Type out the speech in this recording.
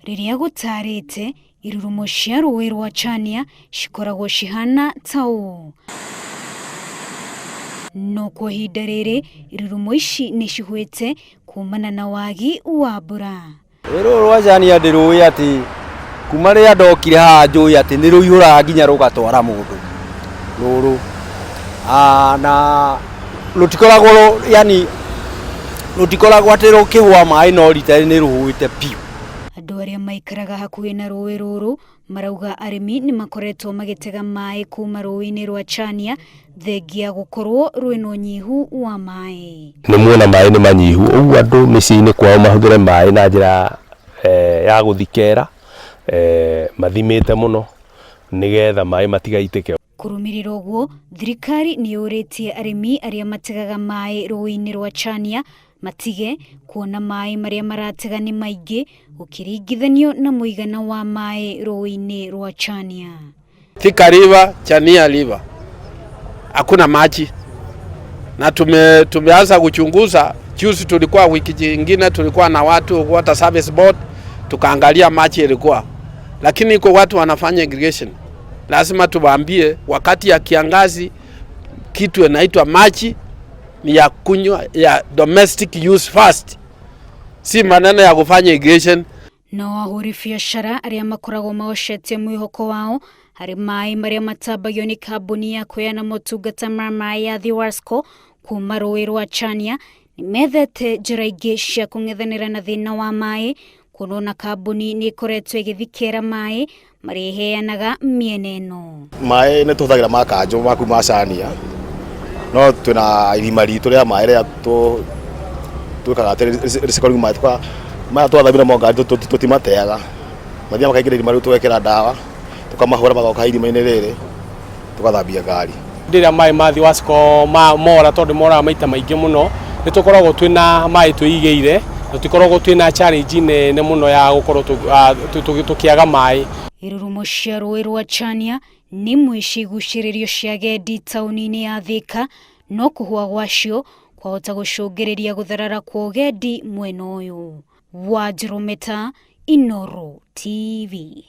Riria gutarite irurumo cia rũĩ rwa Chania cikoragwo cihana ta ũũ. No kwa ihinda rĩrĩ irurumo ici nĩ cihwĩte kumana na wagi wa mbura. Rũĩ rwa Chania ndĩrũĩ atĩ kuma rĩrĩa ndokire haha njũĩ atĩ nĩ rũiyũraga nginya rũgatwara mũndũ rũrũ. Na rũtikoragwo yani rũtikoragwo atĩ rũkĩhũa maĩ no rita nĩ rũhũĩte piũ. Andũ arĩa maikaraga hakuhĩ na rũĩ rũrũ marauga arĩmi nĩ makoretwo magĩtega maĩ kuma rũĩ-inĩ rwa Chania thengia gũkorwo rwĩna ũnyihu wa maĩ. Nĩ muona maĩ nĩ manyihu, ũguo andũ mĩciĩ-inĩ kwao mahũthĩre maĩ na njĩra ya gũthikera mathimĩte mũno nĩgetha maĩ matigaitĩke. Kũrũmĩrĩra ũguo, thirikari nĩ yũrĩtie arĩmi arĩa mategaga maĩ rũĩ-inĩ rwa Chania matige kuona maĩ marĩa maratega nĩ maingĩ ũkĩringithanio na mũigana wa maĩ rũĩ-inĩ rwa Chania. Thika River, Chania River hakuna maji na tumeanza kuchunguza. Juzi tulikuwa wiki nyingine tulikuwa na watu water service board tukaangalia maji ilikuwa, lakini iko watu wanafanya irrigation. Lazima tuwaambie wakati ya kiangazi kitu inaitwa maji ni ya kunywa ya domestic use first, si maneno ya kufanya irrigation. Na ahũri biacara arĩa makoragwo maocetie mwĩhoko wao harĩ maĩ marĩa matambagio nĩ kambuni ya kũheana motungata ma maĩ ya Thiwasco kuma rũĩ rwa Chania nĩ methete njĩra ingĩ cia kũng'ethanĩra na thĩna wa maĩ, kuona kambuni nĩ ikoretwo ĩgĩthikĩra maĩ marĩa iheanaga mĩena ĩno. Maĩ nĩ tũhũthagĩra ma kanjũ ma kuma Chania, no twĩna irima ritũ rĩa maĩ rĩrĩa twĩkaga atĩ rĩcikoragwo maĩ maya twathamĩra mongari tũtimateaga, mathiaga makaingĩra irima rĩu tũgekĩra ndawa tũkamahũra magoka irima-inĩ rĩrĩ tũgathambia ngari. Rĩrĩa maĩ ma Thiwasco mora tondũ moraga maita maingĩ mũno nĩ tũkoragwo twĩna maĩ twĩigĩire na tũkoragwo twĩna challenge nene mũno ya gũkorwo tũkĩaga maĩ. Irurumo cia rũĩ rwa Chania nĩ imwe cia igucĩrĩrio cia agendi taũni-inĩ ya Thika, no kũhũa gwacio kwahota gũcũngĩrĩria gũtharara kwa ũgendi mwena ũyũ. Wanjirũ Meta, Inooro TV.